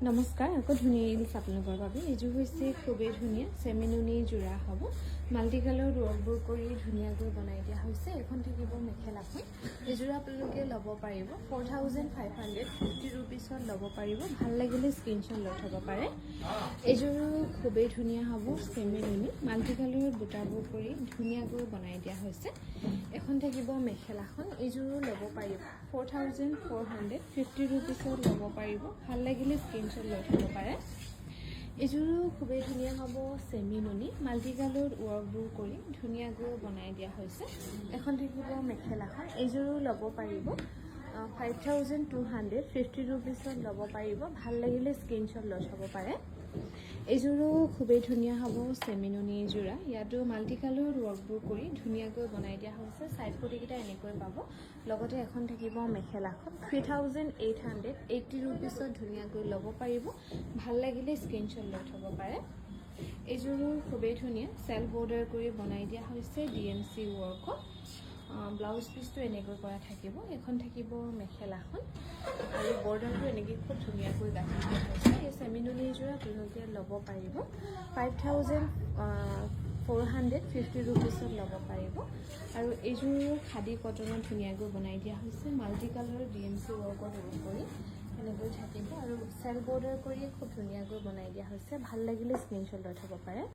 নমস্কাৰ আকৌ ধুনীয়া ইংলিছ আপোনালোকৰ বাবে এইযোৰ হৈছে খুবেই ধুনীয়া চেমিনুনি যোৰা হ'ব মাল্টি কালাৰ ৱৰ্কবোৰ কৰি ধুনীয়াকৈ বনাই দিয়া হৈছে এখন থাকিব মেখেলাখন এইযোৰ আপোনালোকে ল'ব পাৰিব 4550 ৰুপিছত ল'ব পাৰিব ভাল লাগিলে স্ক্ৰীনশ্বট লৈ থ'ব পাৰে এইযোৰ খুবেই ধুনীয়া হ'ব চেমিনুনি মাল্টি কালাৰ বুটাবোৰ কৰি ধুনীয়াকৈ বনাই দিয়া হৈছে এখন থাকিব মেখেলাখন এইযোৰো ল'ব পাৰিব 4450 ৰুপিছত ল'ব পাৰিব ভাল লাগিলে স্ক্ৰীনশ্বট লৈ থ'ব পাৰে এইযোৰো খুবেই ধুনীয়া হ'ব চেমিনুনি মাল্টি কালাৰ ৱৰ্কবোৰ কৰি ধুনীয়াকৈ বনাই দিয়া হৈছে এখন থাকিব মেখেলাখন এইযোৰো ল'ব পাৰিব 5250 ৰুপিছত ল'ব পাৰিব ভাল লাগিলে স্ক্ৰীনশ্বট লৈ থ'ব পাৰে এইযোৰো খুবেই ধুনীয়া হ'ব চেমিনুনি যোৰা ইয়াতো মাল্টি কালাৰ ৱৰ্কবোৰ কৰি ধুনীয়াকৈ বনাই দিয়া হৈছে সাইড পটিকেইটা এনেকৈ পাব লগতে এখন থাকিব মেখেলাখন 3880 ৰুপিছত ধুনীয়াকৈ ল'ব পাৰিব ভাল লাগিলে স্ক্ৰীনশ্বট লৈ থ'ব পাৰে এইযোৰো খুবেই ধুনীয়া সেল বৰ্ডাৰ কৰি বনাই দিয়া হৈছে ডিএমচি ৱৰ্কত ব্লাউজ পিচটো এনেকৈ কৰা থাকিব এখন থাকিব মেখেলাখন আৰু বৰ্ডাৰটো এনেকৈ খুব ধুনীয়াকৈ গাঁঠি দিয়া হৈছে এই চেমিনুনি যোৰা আপোনালোকে ল'ব পাৰিব 5450 ৰুপিছত ল'ব পাৰিব আৰু এইযোৰ খাদী কটনত ধুনীয়াকৈ বনাই দিয়া হৈছে মাল্টি কালাৰ ডিএমচি ৱৰ্কত ইউজ কৰি এনেকৈ থাকিব আৰু সেল বৰ্ডাৰ কৰি খুব ধুনীয়াকৈ বনাই দিয়া হৈছে ভাল লাগিলে স্ক্ৰীনশ্বট লৈ থ'ব পাৰে